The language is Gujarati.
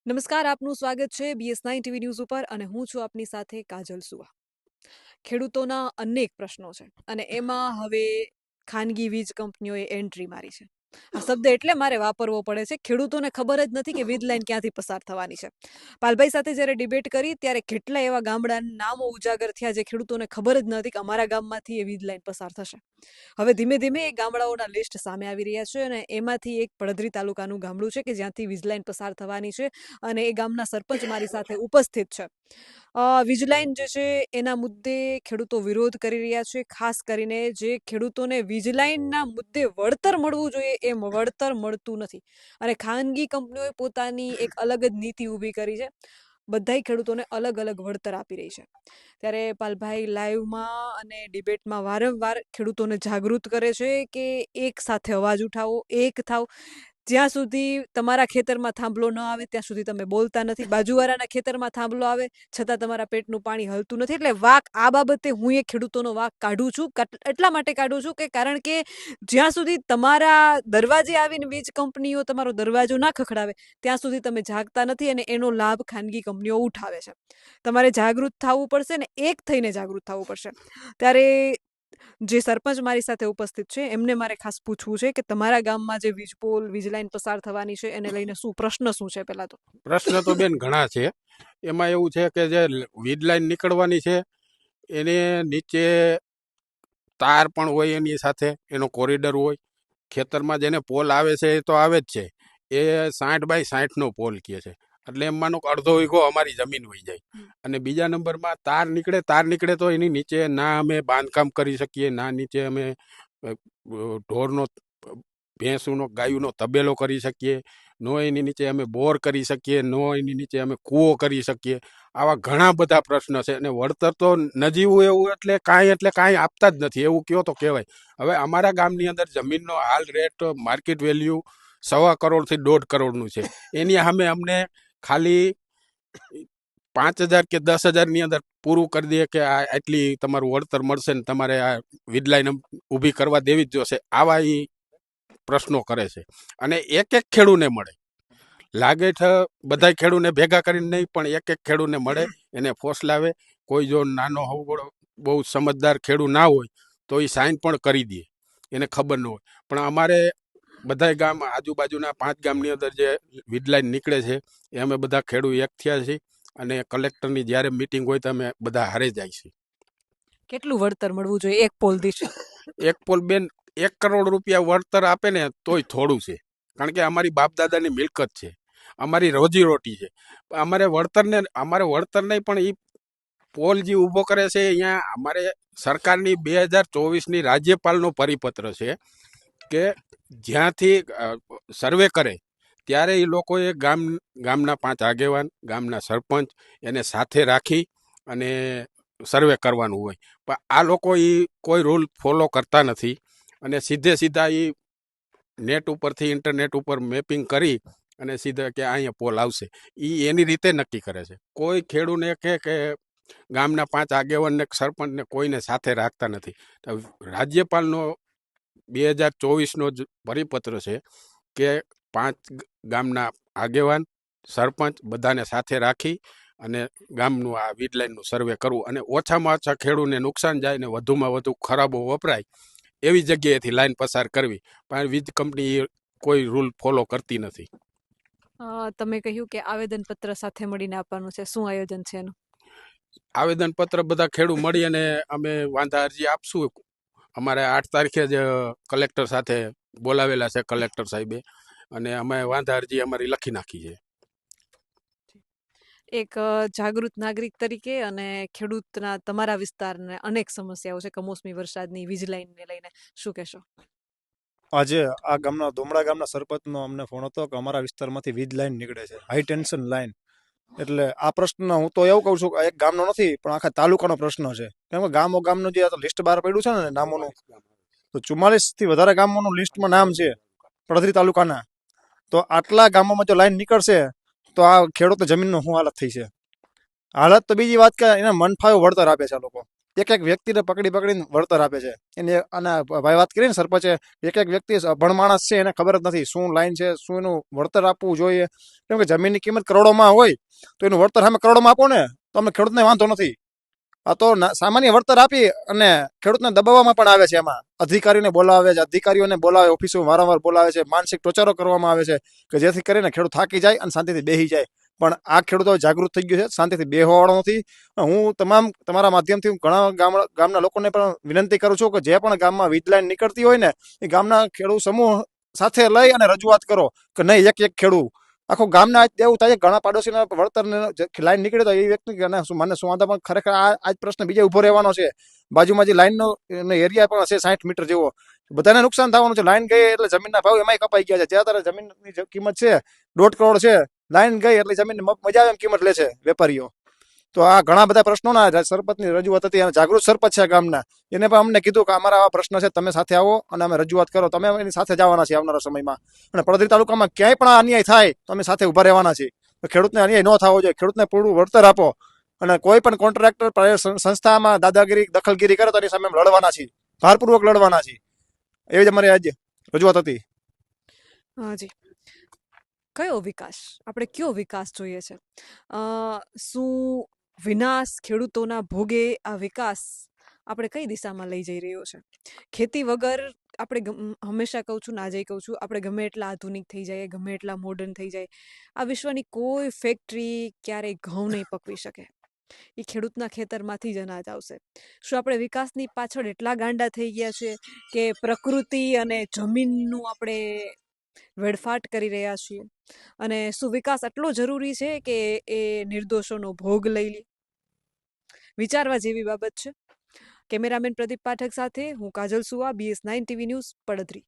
નમસ્કાર, આપનું સ્વાગત છે BS9 ટીવી ન્યૂઝ ઉપર અને હું છું આપની સાથે કાજલ સુવા. ખેડૂતોના અનેક પ્રશ્નો છે અને એમાં હવે ખાનગી વીજ કંપનીઓએ એન્ટ્રી મારી છે. આ શબ્દ એટલે મારે વાપરવો પડે છે. ખેડૂતોને ખબર જ નથી કે વીજ લાઈન ક્યાંથી પસાર થવાની છે. પાલભાઈ સાથે જ્યારે ડિબેટ કરી ત્યારે કેટલા એવા ગામડાના નામો ઉજાગર થયા જે ખેડૂતોને ખબર જ નથી કે અમારા ગામમાંથી એ વીજ લાઈન પસાર થશે. હવે ધીમે ધીમે એ ગામડાઓના લિસ્ટ સામે આવી રહ્યા છે અને એમાંથી એક પડધરી તાલુકાનું ગામડું છે કે જ્યાંથી વીજ લાઈન પસાર થવાની છે અને એ ગામના સરપંચ મારી સાથે ઉપસ્થિત છે. વીજ લાઈન જે છે એના મુદ્દે ખેડૂતો વિરોધ કરી રહ્યા છે. ખાસ કરીને જે ખેડૂતોને વીજ લાઈનના મુદ્દે વળતર મળવું જોઈએ એમ વળતર મળતું નથી અને ખાનગી કંપનીઓએ પોતાની એક અલગ જ નીતિ ઊભી કરી છે. બધાય ખેડૂતોને અલગ અલગ વળતર આપી રહી છે. ત્યારે પાલભાઈ લાઈવમાં અને ડિબેટમાં વારંવાર ખેડૂતોને જાગૃત કરે છે કે એક સાથે અવાજ ઉઠાવો, એક થાવ. જ્યાં સુધી તમારા ખેતરમાં થાંભલો ન આવે ત્યાં સુધી તમે બોલતા નથી. બાજુવાળાના ખેતરમાં થાંભલો આવે છતાં તમારા પેટનું પાણી હલતું નથી. એટલે વાક આ બાબતે હું એ ખેડૂતોનો વાક કાઢું છું. એટલા માટે કાઢું છું કે કારણ કે જ્યાં સુધી તમારા દરવાજે આવીને વીજ કંપનીઓ તમારો દરવાજો ના ખખડાવે ત્યાં સુધી તમે જાગતા નથી અને એનો લાભ ખાનગી કંપનીઓ ઉઠાવે છે. તમારે જાગૃત થવું પડશે ને એક થઈને જાગૃત થવું પડશે. ત્યારે જે સરપંચ મારી સાથે ઉપસ્થિત છે એમને મારે ખાસ પૂછવું છે કે તમારા ગામમાં જે વીજપોલ વીજ લાઈન પસાર થવાની છે એને લઈને શું પ્રશ્ન શું છે? પહેલા તો પ્રશ્ન તો બેન ઘણા છે. એમાં એવું છે કે જે વીજ લાઈન નીકળવાની છે એને નીચે તાર પણ હોય, એની સાથે એનો કોરિડોર હોય. ખેતરમાં જેને પોલ આવે છે એ તો આવે જ છે. એ 60 બાય 60 નો પોલ કહે છે. એટલે એમ માનો કે અડધો વીઘો અમારી જમીન વહી જાય. અને બીજા નંબરમાં તાર નીકળે તો એની નીચે ના અમે બાંધકામ કરી શકીએ, ના નીચે અમે ઢોરનો, ભેંસુનો, ગાયુંનો તબેલો કરી શકીએ, નો એની નીચે અમે બોર કરી શકીએ, નો એની નીચે અમે કૂવો કરી શકીએ. આવા ઘણા બધા પ્રશ્ન છે. અને વળતર તો નજીવું એવું એટલે કાંઈ આપતા જ નથી એવું કયો તો કહેવાય. હવે અમારા ગામની અંદર જમીનનો હાલ રેટ માર્કેટ વેલ્યુ 1.25 કરોડથી 1.5 કરોડનું છે. એની સામે અમને ખાલી 5,000 કે 10,000 અંદર પૂરું કરી દે કે આ આટલી તમારું વળતર મળશે ને તમારે આ વીજ લાઈન ઊભી કરવા દેવી જ જોશે. આવા એ પ્રશ્નો કરે છે. અને એક ખેડૂને મળે, લાગે છે બધા ખેડૂને ભેગા કરીને નહીં, પણ એક ખેડૂને મળે, એને ફોસલાવે. કોઈ જો નાનો હવળો બહુ સમજદાર ખેડૂત ના હોય તો એ સાઈન પણ કરી દે, એને ખબર ન હોય. પણ અમારે બધા ગામ આજુબાજુના 5 ગામની અંદર જે વીજ લાઈન નીકળે છે એ અમે બધા ખેડૂત એક થયા છીએ અને કલેક્ટરની જ્યારે મિટિંગ હોય તો અમે બધા હારે જાય છીએ. કેટલું વળતર મળવું જોઈએ એક પોલ દીઠ? એક પોલ બેન 1 કરોડ રૂપિયા વળતર આપે ને તોય થોડું છે. કારણ કે અમારી બાપ દાદાની મિલકત છે, અમારી રોજીરોટી છે. અમારે વળતર નહીં, પણ એ પોલ જે ઊભો કરે છે અહીંયા અમારે સરકારની 2024ની રાજ્યપાલનો પરિપત્ર છે કે જ્યાંથી સર્વે કરે ત્યારે એ લોકોએ ગામના 5 આગેવાન, ગામના સરપંચ એને સાથે રાખી અને સર્વે કરવાનું હોય. પણ આ લોકો એ કોઈ રૂલ ફોલો કરતા નથી અને સીધા એ નેટ ઉપરથી, ઇન્ટરનેટ ઉપર મેપિંગ કરી અને સીધા કે અહીંયા પોલ આવશે એ એની રીતે નક્કી કરે છે. કોઈ ખેડૂને કે ગામના 5 આગેવાનને, સરપંચને કોઈને સાથે રાખતા નથી. રાજ્યપાલનો 2024નો જ પરિપત્ર છે કે 5 ગામના આગેવાન, સરપંચ બધાને સાથે રાખી અને ગામનું આ વીજ લાઈનનું સર્વે કરવું અને ઓછામાં ઓછા ખેડૂતને નુકસાન જાય ને વધુમાં વધુ ખરાબો વપરાય એવી જગ્યાએથી લાઈન પસાર કરવી. પણ વીજ કંપની કોઈ રૂલ ફોલો કરતી નથી. તમે કહ્યું કે આવેદનપત્ર સાથે મળીને આપવાનું છે. શું આયોજન છે એનું? આવેદનપત્ર બધા ખેડૂત મળી અને અમે વાંધા અરજી આપશું. અમારે 8 તારીખે જ કલેક્ટર સાથે બોલાવેલા છે કલેક્ટર સાહેબે, અને અમે વાંધા અરજી અમારી લખી નાખી છે. એક જાગૃત નાગરિક તરીકે અને ખેડૂતના તમારા વિસ્તારને અનેક સમસ્યાઓ છે કમોસમી વરસાદની, વીજ લાઈનને લઈને શું કહેશો? આજે આ ધોમડા ગામના સરપંચનો અમને ફોન હતો કે અમારા વિસ્તારમાંથી વીજ લાઈન નીકળે છે, હાઈ ટેન્શન લાઈન. એટલે આ પ્રશ્ન હું તો એવું કહું છું કે એક ગામનો નથી પણ આખા તાલુકાનો પ્રશ્ન છે. કેમ કે ગામનું જે લિસ્ટ બહાર પડ્યું છે ને નામોનું, તો 44 થી વધારે ગામોનું લિસ્ટમાં નામ છે પડધરી તાલુકાના. તો આટલા ગામોમાં જો લાઈન નીકળશે તો આ ખેડૂત જમીનનો શું હાલત થઈ છે. હાલત તો બીજી વાત કે એને મન ફાવે વળતર આપે છે આ લોકો. એક એક વ્યક્તિને પકડી પકડીને વળતર આપે છે. એને અને ભાઈ વાત કરીને સરપંચે, એક એક વ્યક્તિ અભણ માણસ છે, એને ખબર જ નથી શું લાઈન છે, શું એનું વળતર આપવું જોઈએ. કેમ કે જમીનની કિંમત કરોડોમાં હોય તો એનું વળતર સામે કરોડોમાં આપો ને, તો અમને ખેડૂતને વાંધો નથી. આ તો સામાન્ય વળતર આપી અને ખેડૂતને દબાવવામાં પણ આવે છે. એમાં અધિકારીઓને બોલાવે છે, અધિકારીઓને બોલાવે, ઓફિસો વારંવાર બોલાવે છે, માનસિક ટોર્ચરો કરવામાં આવે છે કે જેથી કરીને ખેડૂત થાકી જાય અને શાંતિથી બેસી જાય. પણ આ ખેડૂતો જાગૃત થઈ ગયો છે, શાંતિથી બેસવાવાળો નથી. હું તમારા માધ્યમથી હું ઘણા ગામના લોકોને પણ વિનંતી કરું છું કે જે પણ ગામમાં વીજ લાઈન નીકળતી હોય ને, એ ગામના ખેડૂત સમૂહ સાથે લઈ અને રજૂઆત કરો કે નહીં એક એક ખેડૂત આખું ગામને આજ એવું થાય ઘણા પાડોશીના વળતર લાઈન નીકળે તો એ વ્યક્તિ મને શું વાંધા, પણ ખરેખર આ જ પ્રશ્ન બીજે ઉભો રહેવાનો છે. બાજુમાં જે લાઈનનો એરિયા પણ હશે 60 મીટર જેવો, બધાને નુકસાન થવાનું છે. લાઈન ગઈ એટલે જમીનના ભાવ એમાંય કપાઈ ગયા છે. ત્યારે જમીનની કિંમત છે 1.5 કરોડ છે, લાઈન ગઈ એટલે જમીન મજા આવે એમ કિંમત લે છે વેપારીઓ. તો આ ઘણા બધા પ્રશ્નોના સરપંચની રજૂઆત હતી અને જાગૃત સરપંચ છે ગામના, એને પણ અમને કીધું કે અમારા આવા પ્રશ્ન છે, તમે સાથે આવો અને અમે રજૂઆત કરો. તમે એની સાથે જવાના છીએ આવનારા સમયમાં. અને પડદરી તાલુકામાં ક્યાંય પણ અન્યાય થાય તો અમે સાથે ઉભા રહેવાના છીએ. ખેડૂતને અન્યાય ન થવો જોઈએ, ખેડૂતને પૂરું વળતર આપો. અને કોઈ પણ કોન્ટ્રાક્ટર સંસ્થામાં દાદાગીરી દખલગીરી કરે તો એની સામે લડવાના છીએ, ભારપૂર્વક લડવાના છીએ. એવી જ અમારી આજે રજૂઆત હતી. જી, કયો વિકાસ, આપણે કયો વિકાસ જોઈએ છે? શું વિનાશ ખેડૂતોના ભોગે આ વિકાસ આપણે કઈ દિશામાં લઈ જઈ રહ્યો છે? ખેતી વગર આપણે હંમેશા કહું છું, ના જઈ કહું છું, આપણે ગમે એટલા આધુનિક થઈ જાય, ગમે એટલા મોડર્ન થઈ જાય, આ વિશ્વની કોઈ ફેક્ટરી ક્યારેય ઘઉં નહીં પકવી શકે. એ ખેડૂતના ખેતરમાંથી જ અનાજ આવશે. શું આપણે વિકાસની પાછળ એટલા ગાંડા થઈ ગયા છે કે પ્રકૃતિ અને જમીનનું આપણે વેડફાટ કરી રહ્યા છીએ? અને શું વિકાસ આટલો જરૂરી છે કે એ નિર્દોષોનો ભોગ લઈ લે? વિચારવા જેવી બાબત છે. કેમેરામેન પ્રદીપ પાઠક સાથે હું કાજલ સુવા, BS9 TV ન્યૂઝ, પડદરી.